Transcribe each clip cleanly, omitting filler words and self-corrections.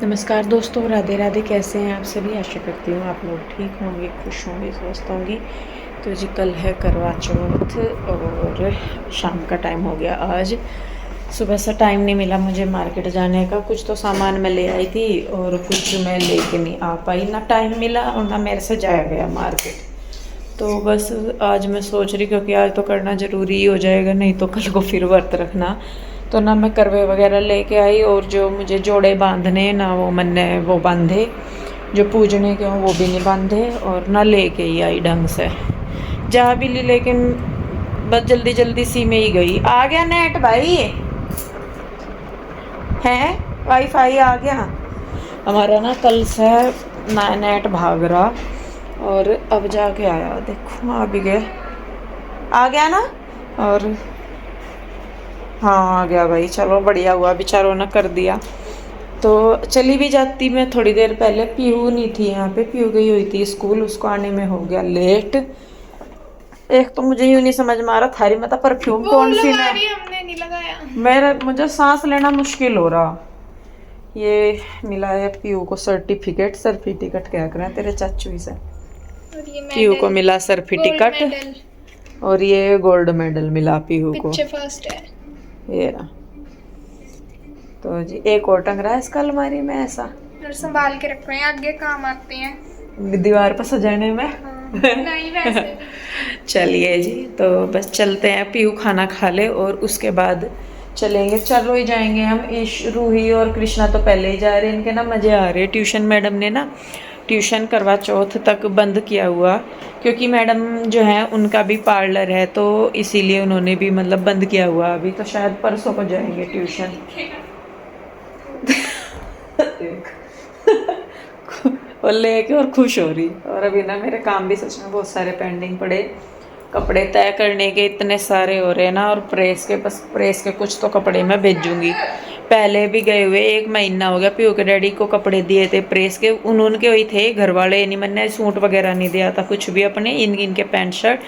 नमस्कार दोस्तों, राधे राधे। कैसे हैं आप सभी? आशा करती हूँ आप लोग ठीक होंगे, खुश होंगे, स्वस्थ होंगे। तो जी कल है करवा चौथ और शाम का टाइम हो गया। आज सुबह से टाइम नहीं मिला मुझे मार्केट जाने का। कुछ तो सामान मैं ले आई थी और कुछ मैं लेके नहीं आ पाई। ना टाइम मिला और ना मेरे से जाया गया मार्केट। तो बस आज मैं सोच रही, क्योंकि आज तो करना ज़रूरी ही हो जाएगा, नहीं तो कल को फिर व्रत रखना। तो ना मैं करवे वगैरह लेके आई, और जो मुझे जोड़े बांधने ना वो मैंने वो बांधे, जो पूजने के हों वो भी नहीं बांधे, और ना लेके ही आई ढंग से। जा भी ली लेकिन बस जल्दी जल्दी सी में ही गई। आ गया नेट भाई, है वाईफाई आ गया हमारा ना। कल से नेट भाग रहा और अब जाके आया, देखो आ भी गया। आ गया ना। और हाँ आ गया भाई, चलो बढ़िया हुआ, बेचारों ने कर दिया। तो चली भी जाती मैं थोड़ी देर पहले। पीहू नहीं थी यहाँ पे, पीहू गई हुई थी स्कूल, उसको आने में हो गया लेट। एक तो मुझे यूँ नहीं समझ में आ रहा थारी मतलब परफ्यूम कौन सी ना, हमने नहीं लगाया। मेरा मुझे सांस लेना मुश्किल हो रहा। ये मिला है पीयू को सर्टिफिकेट, सर्टिफिकेट क्या करें तेरे चाचू से। और ये पीयू को मेडल, मिला गोल्ड सर्टिफिकेट मेडल, और ये गोल्ड मेडल मिला पीहू को। पीछे फर्स्ट है। ये रहा। तो जी एक और टंग रहा है इसका अलमारी में ऐसा, और संभाल के रख रहे हैं, आगे काम आते हैं। दीवार पर सजाने में। हाँ, नहीं वैसे भी। चलिए जी, तो बस चलते हैं। पीयू खाना खा ले और उसके बाद चलेंगे। चलो ही जाएंगे हम। ईश रूही और कृष्णा तो पहले ही जा रहे हैं, इनके ना मज़े आ रहे हैं। ट्यूशन मैडम ने ना ट्यूशन करवा चौथ तक बंद किया हुआ, क्योंकि मैडम जो है उनका भी पार्लर है, तो इसीलिए उन्होंने भी मतलब बंद किया हुआ। अभी तो शायद परसों को जाएंगे ट्यूशन। और लेके और खुश हो रही। और अभी ना मेरे काम भी सच में बहुत सारे पेंडिंग पड़े। कपड़े तय करने के इतने सारे हो रहे हैं ना, और प्रेस के, बस प्रेस के कुछ तो कपड़े मैं भेजूंगी। पहले भी गए हुए 1 महीना हो गया, पीयू के डैडी को कपड़े दिए थे प्रेस के, उन्होंने वही थे घर वाले। नहीं मैंने सूट वगैरह नहीं दिया था कुछ भी अपने, इनके पैंट शर्ट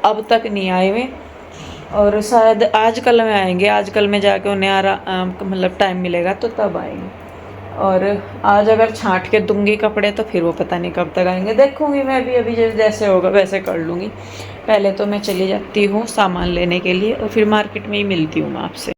अब तक नहीं आए हुए। और शायद आज कल में आएंगे, आज कल में जाके उन्हें मतलब टाइम मिलेगा तो तब आएंगे। और आज अगर छांट के दूंगी कपड़े तो फिर वो पता नहीं कब तक आएंगे। देखूंगी मैं भी, अभी जैसे होगा वैसे कर लूँगी। पहले तो मैं चली जाती हूँ सामान लेने के लिए, और फिर मार्केट में ही मिलती हूँ मैं आपसे।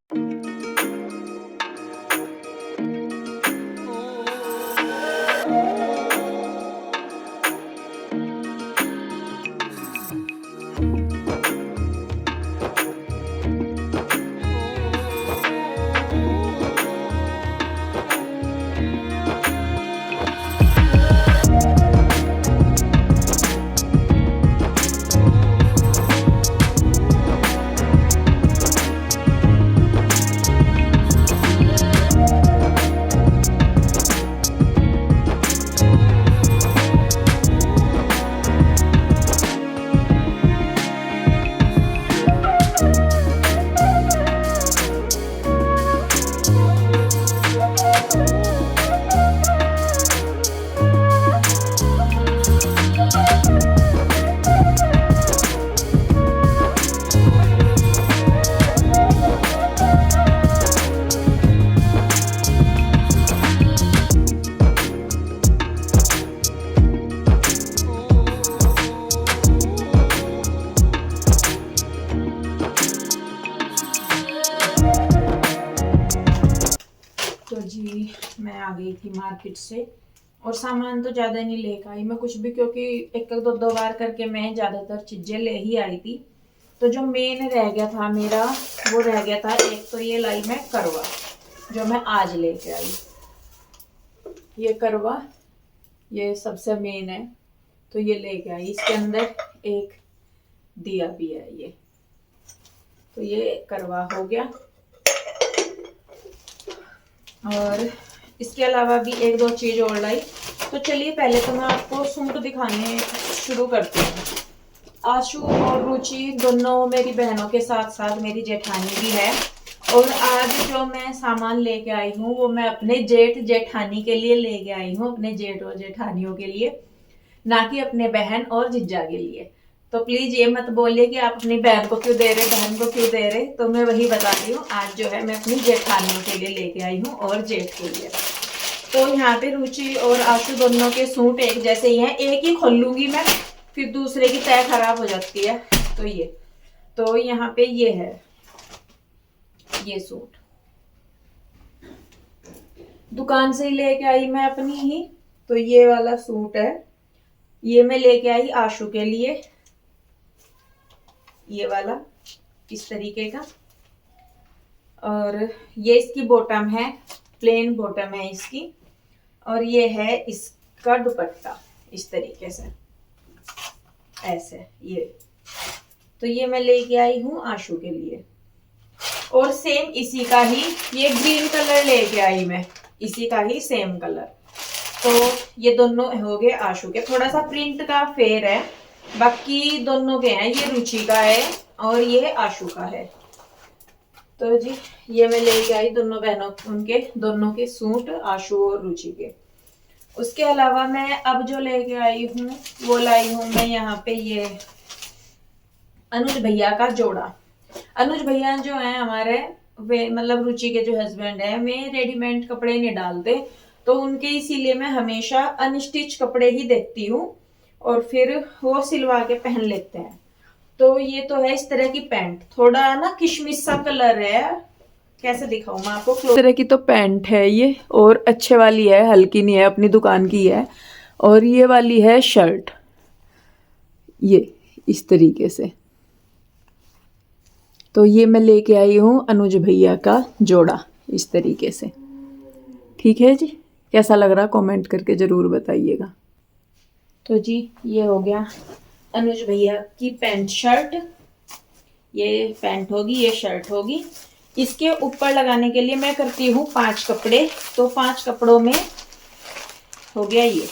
तो जी मैं आ गई थी मार्केट से, और सामान तो ज़्यादा नहीं लेकर आई मैं कुछ भी, क्योंकि एक दो बार करके मैं ज़्यादातर चीज़ें ले ही आई थी। तो जो मेन रह गया था मेरा, वो रह गया था एक तो ये लाई मैं करवा, जो मैं आज लेके आई। ये करवा, ये सबसे मेन है, तो ये लेके आई। इसके अंदर एक दिया भी है ये, तो ये करवा हो गया। और इसके अलावा भी एक दो चीज़ और लाई। तो चलिए पहले तो मैं आपको सूट दिखाने शुरू करती हूँ। आशु और रुचि दोनों मेरी बहनों के साथ साथ मेरी जेठानी भी है। और आज जो मैं सामान लेके आई हूँ वो मैं अपने जेठ जेठानी के लिए लेके आई हूँ, अपने जेठ और जेठानियों के लिए, ना कि अपने बहन और जिज्जा के लिए। तो प्लीज ये मत बोलिए कि आप अपनी बहन को क्यों दे रहे, बहन को क्यों दे रहे। तो मैं वही बता रही हूँ, आज जो है मैं अपनी जेठानियों के लिए लेके आई हूँ और जेठ के लिए। तो यहाँ पे रुचि और आशु दोनों के सूट एक जैसे ही हैं। एक ही खोल लूंगी मैं, फिर दूसरे की तय खराब हो जाती है। तो यहाँ पे ये है, ये सूट दुकान से ही लेके आई मैं अपनी ही। तो ये वाला सूट है, ये मैं लेके आई आशु के लिए, ये वाला इस तरीके का। और ये इसकी बॉटम है, प्लेन बॉटम है इसकी। और ये है इसका दुपट्टा इस तरीके से, ऐसे ये। तो ये मैं लेके आई हूँ आशु के लिए। और सेम इसी का ही ये ग्रीन कलर लेके आई मैं, इसी का ही सेम कलर। तो ये दोनों हो गए आशु के, थोड़ा सा प्रिंट का फेर है, बाकी दोनों के हैं। ये रुचि का है और ये आशु का है। तो जी ये मैं लेके आई दोनों बहनों, उनके दोनों के सूट, आशु और रुचि के। उसके अलावा मैं अब जो लेके आई हूँ वो लाई हूँ मैं यहाँ पे ये अनुज भैया का जोड़ा। अनुज भैया जो है हमारे, वे मतलब रुचि के जो हस्बैंड है, मैं रेडीमेड कपड़े नहीं डालते, तो उनके इसीलिए मैं हमेशा अनस्टिच कपड़े ही देखती हूँ और फिर वो सिलवा के पहन लेते हैं। तो ये तो है इस तरह की पैंट, थोड़ा ना किशमिश सा कलर है, कैसे दिखाऊं मैं आपको। इस तरह की तो पैंट है ये, और अच्छे वाली है, हल्की नहीं है, अपनी दुकान की है। और ये वाली है शर्ट, ये इस तरीके से। तो ये मैं लेके आई हूँ अनुज भैया का जोड़ा इस तरीके से। ठीक है जी, कैसा लग रहा कमेंट करके ज़रूर बताइएगा। तो जी ये हो गया अनुज भैया की पैंट शर्ट, ये पैंट होगी, ये शर्ट होगी। इसके ऊपर लगाने के लिए मैं करती हूँ 5 कपड़े। तो 5 कपड़ों में हो गया ये,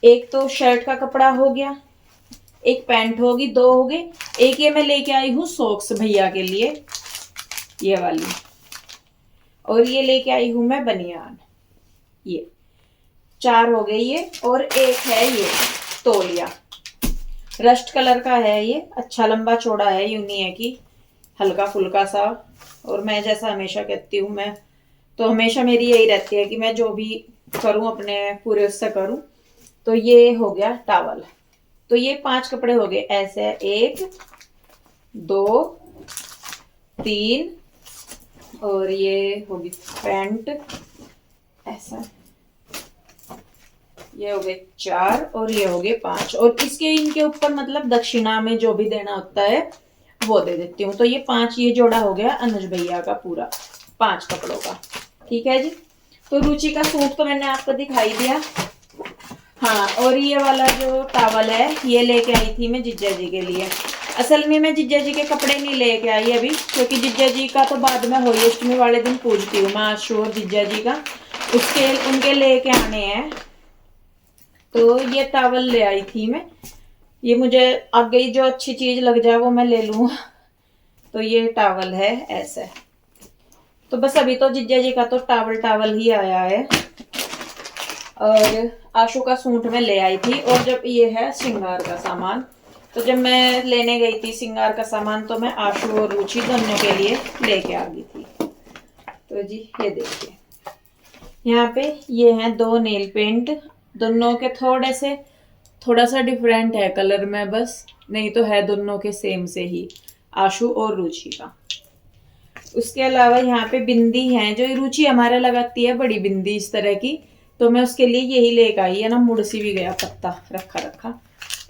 एक तो शर्ट का कपड़ा हो गया, एक पैंट होगी, 2 हो गए। एक ये मैं लेके आई हूँ सॉक्स भैया के लिए, ये वाली। और ये लेके आई हूँ मैं बनियान, ये 4 हो गए ये। और एक है ये तौलिया, रस्ट कलर का है ये, अच्छा लंबा चौड़ा है, यूं नहीं है कि हल्का फुल्का सा। और मैं जैसा हमेशा कहती हूँ, मैं तो हमेशा मेरी यही रहती है कि मैं जो भी करूँ अपने पूरे उससे करूँ। तो ये हो गया टॉवल। तो ये 5 कपड़े हो गए ऐसे, 1 2 3, और ये होगी पैंट ऐसा, ये हो गए 4, और ये हो गए 5। और इसके इनके ऊपर मतलब दक्षिणा में जो भी देना होता है वो दे देती हूँ। तो ये 5, ये जोड़ा हो गया अनुज भैया का पूरा 5 कपड़ों का। ठीक है जी। तो रुचि का सूट तो मैंने आपको दिखाई दिया। हाँ, और ये वाला जो टॉवल है ये लेके आई थी मैं जिज्जा जी के लिए। असल में मैं जिज्जा जी के कपड़े नहीं लेके आई अभी, क्योंकि जिज्जा जी का तो बाद में होली अष्टमी वाले दिन पूजती हूँ मैं, आशु और जिज्जा जी का, उसके उनके लेके आने हैं। तो ये टॉवल ले आई थी मैं, ये मुझे आगे ही जो अच्छी चीज लग जाए वो मैं ले लूँ। तो ये टॉवल है ऐसे। तो बस अभी तो जिज्जा जी का तो टॉवल ही आया है। और आशु का सूट में ले आई थी। और जब ये है श्रृंगार का सामान, तो जब मैं लेने गई थी श्रृंगार का सामान, तो मैं आशु और रुचि दोनों के लिए लेके आ गई थी। तो जी ये देखिए, यहाँ पे ये हैं 2 नेल पेंट, दोनों के थोड़ा सा डिफरेंट है कलर में बस, नहीं तो है दोनों के सेम से ही, आशु और रुचि का। उसके अलावा यहाँ पे बिंदी है, जो रुचि हमारे लगाती है बड़ी बिंदी इस तरह की, तो मैं उसके लिए यही लेकर आई है ना, मुड़ सी भी गया पत्ता रखा।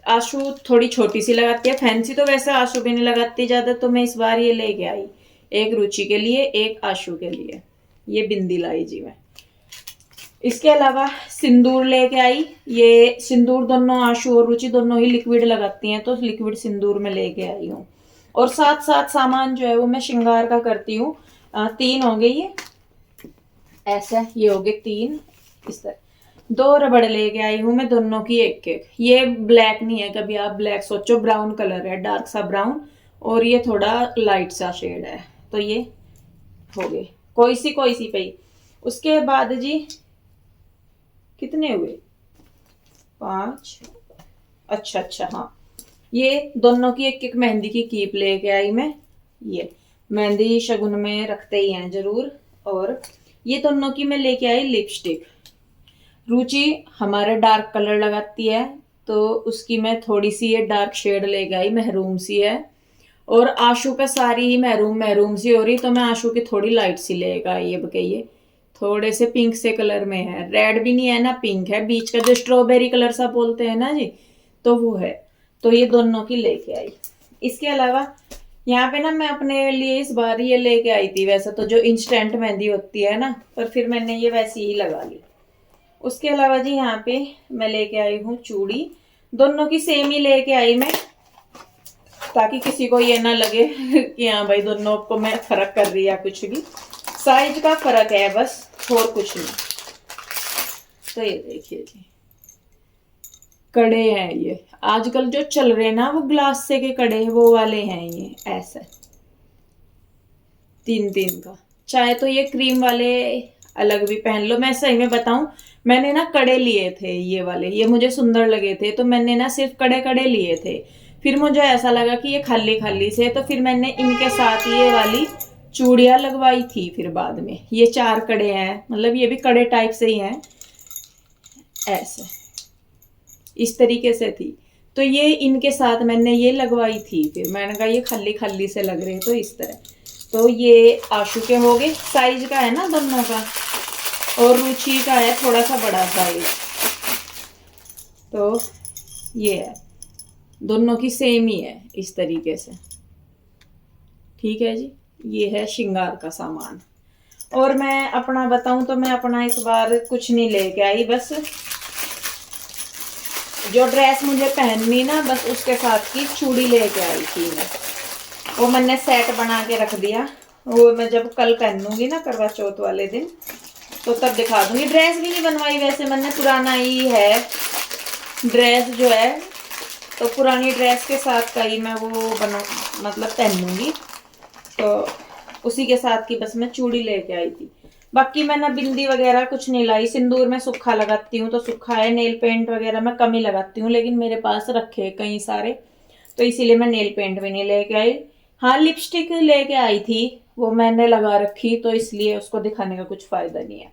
आशु थोड़ी छोटी सी लगाती है, फैंसी तो वैसे आशु भी नहीं लगाती ज्यादा, तो मैं इस बार ये लेके आई, एक रुचि के लिए एक आशु के लिए, ये बिंदी लाई जी मैं। इसके अलावा सिंदूर लेके आई, ये सिंदूर दोनों आशु और रुचि दोनों ही लिक्विड लगाती हैं, तो लिक्विड सिंदूर में लेके आई हूँ। और साथ सामान जो है वो मैं श्रृंगार का करती हूँ। 3 हो गए ये ऐसा, ये हो गए 3 इस तरह। 2 रबड़ लेके आई हूँ मैं, दोनों की एक। ये ब्लैक नहीं है, कभी आप ब्लैक सोचो, ब्राउन कलर है, डार्क सा ब्राउन, और ये थोड़ा लाइट सा शेड है। तो ये हो गए कोई सी पे ही। उसके बाद जी कितने हुए, 5, अच्छा हाँ, ये दोनों की एक मेहंदी की कीप लेके आई मैं। ये मेहंदी शगुन में रखते ही हैं जरूर। और ये दोनों की मैं लेके आई लिपस्टिक। रुचि हमारा डार्क कलर लगाती है, तो उसकी मैं थोड़ी सी ये डार्क शेड लेके आई, महरूम सी है। और आशु का सारी ही महरूम महरूम सी हो रही, तो मैं आशु की थोड़ी लाइट सी लेके आई। ये बताइए, थोड़े से पिंक से कलर में है, रेड भी नहीं है ना पिंक है, बीच का जो स्ट्रॉबेरी कलर सा बोलते हैं ना जी, तो वो है। तो ये दोनों की लेके आई। इसके अलावा यहाँ पे ना मैं अपने लिए इस बार ये लेके आई थी, वैसे तो जो इंस्टेंट मेहंदी होती है ना, पर फिर मैंने ये वैसी ही लगा ली। उसके अलावा जी यहाँ पे मैं लेके आई हूँ चूड़ी, दोनों की सेम ही लेके आई मैं, ताकि किसी को ये ना लगे कि हाँ भाई दोनों को मैं फर्क कर रही है, कुछ भी साइज का फर्क है बस, और कुछ नहीं। तो ये देखिए जी, कड़े हैं ये आजकल जो चल रहे हैं ना, वो ग्लास से के कड़े वो वाले हैं ये, ऐसे 3-3 का। चाहे तो ये क्रीम वाले अलग भी पहन लो। मैं सही में बताऊं, मैंने ना कड़े लिए थे ये वाले, ये मुझे सुंदर लगे थे, तो मैंने ना सिर्फ कड़े कड़े लिए थे। फिर मुझे ऐसा लगा कि ये खाली खाली से, तो फिर मैंने इनके साथ ये वाली चूड़ियां लगवाई थी। फिर बाद में ये 4 कड़े हैं, मतलब ये भी कड़े टाइप से ही हैं, ऐसे इस तरीके से थी। तो ये इनके साथ मैंने ये लगवाई थी। फिर मैंने कहा ये खाली खाली से लग रहे, तो इस तरह। तो ये आशु के हो गए, साइज का है ना दोनों का, और रुचि का है थोड़ा सा बड़ा साइज। तो ये है, दोनों की सेम ही है इस तरीके से। ठीक है जी, ये है श्रृंगार का सामान। और मैं अपना बताऊं तो मैं अपना इस बार कुछ नहीं लेके आई, बस जो ड्रेस मुझे पहननी ना, बस उसके साथ की चूड़ी लेके आई थी मैं। वो मैंने सेट बना के रख दिया, वो मैं जब कल पहनूंगी ना करवा चौथ वाले दिन, तो तब दिखा दूंगी। ड्रेस भी नहीं बनवाई वैसे, मैंने पुराना ही है ड्रेस जो है, तो पुरानी ड्रेस के साथ का ही मैं वो बना मतलब पहनूंगी, तो उसी के साथ की बस मैं चूड़ी लेके आई थी। बाकी मैं ना बिंदी वगैरह कुछ नहीं लाई। सिंदूर में सूखा लगाती हूँ तो सूखा है, नेल पेंट वगैरह मैं कम ही लगाती हूँ, लेकिन मेरे पास रखे कई सारे, तो इसीलिए मैं नेल पेंट भी नहीं लेके आई। हाँ, लिपस्टिक लेके आई थी, वो मैंने लगा रखी, तो इसलिए उसको दिखाने का कुछ फायदा नहीं है।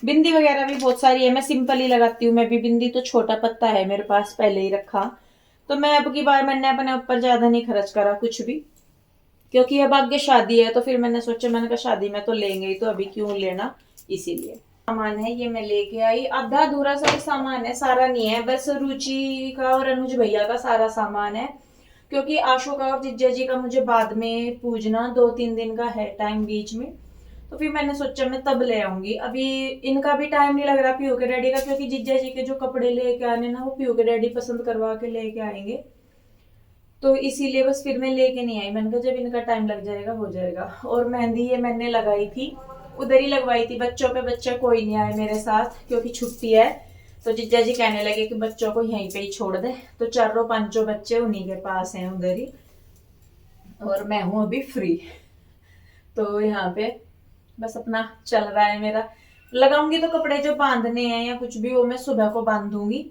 बिंदी वगैरह भी बहुत सारी है, मैं सिंपल ही लगाती हूँ। मैं भी बिंदी तो छोटा पत्ता है मेरे पास पहले ही रखा, तो मैं अब की बार मैंने अपने ऊपर ज्यादा नहीं खर्च करा कुछ भी, क्योंकि अब आगे शादी है। तो फिर मैंने सोचा, मैंने कहा शादी में तो लेंगे ही, तो अभी क्यों लेना, इसीलिए। सामान है ये मैं लेके आई, आधा अधूरा सा सामान है, सारा नहीं है, बस रुचि का और अनुज भैया का सारा सामान है, क्योंकि आशु का और जिज्जा जी का मुझे बाद में पूजना 2-3 दिन का है टाइम बीच में, तो फिर मैंने सोचा मैं तब ले आऊंगी। अभी इनका भी टाइम नहीं लग रहा पीयू के डैडी का, क्योंकि जिज्जा जी के जो कपड़े लेके आने ना, वो पीयू के डैडी पसंद करवा के लेके आएंगे, तो इसीलिए बस फिर मैं लेके नहीं आई। मैंने कहा जब इनका टाइम लग जाएगा हो जाएगा। और मेहंदी ये मैंने लगाई थी, उधर ही लगवाई थी, बच्चों पे बच्चे कोई नहीं आए मेरे साथ, क्योंकि छुट्टी है, तो जिज्जा जी कहने लगे कि बच्चों को यहीं पे ही छोड़ दे, तो 4-5 बच्चे उन्हीं के पास हैं उधर ही, और मैं हूं अभी फ्री। तो यहाँ पे बस अपना चल रहा है मेरा। लगाऊंगी तो कपड़े जो बांधने हैं या कुछ भी, वो मैं सुबह को बांधूंगी,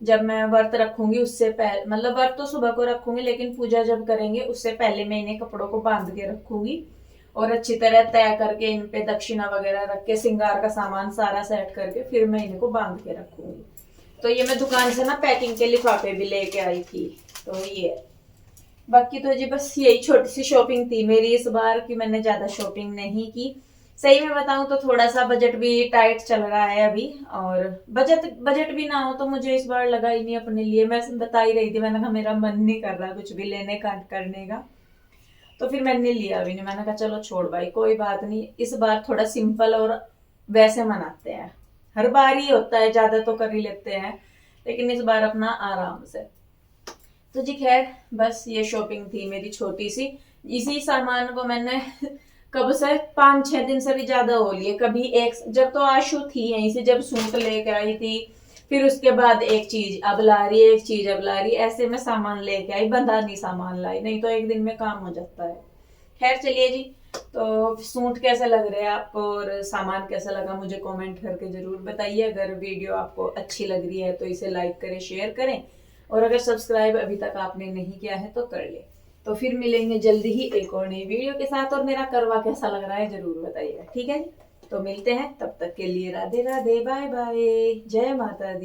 जब मैं व्रत रखूंगी उससे पहले, मतलब व्रत तो सुबह को रखूंगी, लेकिन पूजा जब करेंगे उससे पहले मैं इन्हें कपड़ों को बांध के रखूंगी, और अच्छी तरह तय करके इन पे दक्षिणा वगैरह रख के, श्रृंगार का सामान सारा सेट करके, फिर मैं इनको बांध के रखूंगी। तो ये मैं दुकान से ना पैकिंग के लिफाफे भी लेके आई थी, तो ये। बाकी तो जी बस यही छोटी सी शॉपिंग थी मेरी इस बार, की मैंने ज्यादा शॉपिंग नहीं की। सही में बताऊं तो थोड़ा सा बजट भी टाइट चल रहा है अभी, और बजट भी ना हो तो मुझे इस बार लगा ही नहीं अपने लिए। मैं बता ही रही थी, मैंने कहा मेरा मन नहीं कर रहा कुछ भी लेने का करने का, तो फिर मैंने लिया भी नहीं। मैंने कहा चलो छोड़ भाई, कोई बात नहीं, इस बार थोड़ा सिंपल और वैसे मनाते हैं। हर बार ही होता है, ज्यादा तो कर ही लेते हैं, लेकिन इस बार अपना आराम से। तो जी खैर, बस ये शॉपिंग थी मेरी छोटी सी। इसी सामान को मैंने कब से 5-6 दिन से भी ज्यादा हो लिए। कभी एक, जब तो आशु थी यहीं से, जब सूट लेके आई थी, फिर उसके बाद एक चीज अब ला रही, एक चीज अब ला रही, ऐसे में सामान लेके आई, बंधा नहीं सामान लाई, नहीं तो एक दिन में काम हो जाता है। खैर चलिए जी, तो सूट कैसे लग रहे हैं आपको और सामान कैसा लगा मुझे कमेंट करके जरूर बताइए। अगर वीडियो आपको अच्छी लग रही है तो इसे लाइक करें, शेयर करें, और अगर सब्सक्राइब अभी तक आपने नहीं किया है तो कर ले। तो फिर मिलेंगे जल्दी ही एक और नई वीडियो के साथ, और मेरा करवा कैसा लग रहा है जरूर बताइएगा, ठीक है जी। तो मिलते हैं, तब तक के लिए राधे राधे, बाय बाय, जय माता दी।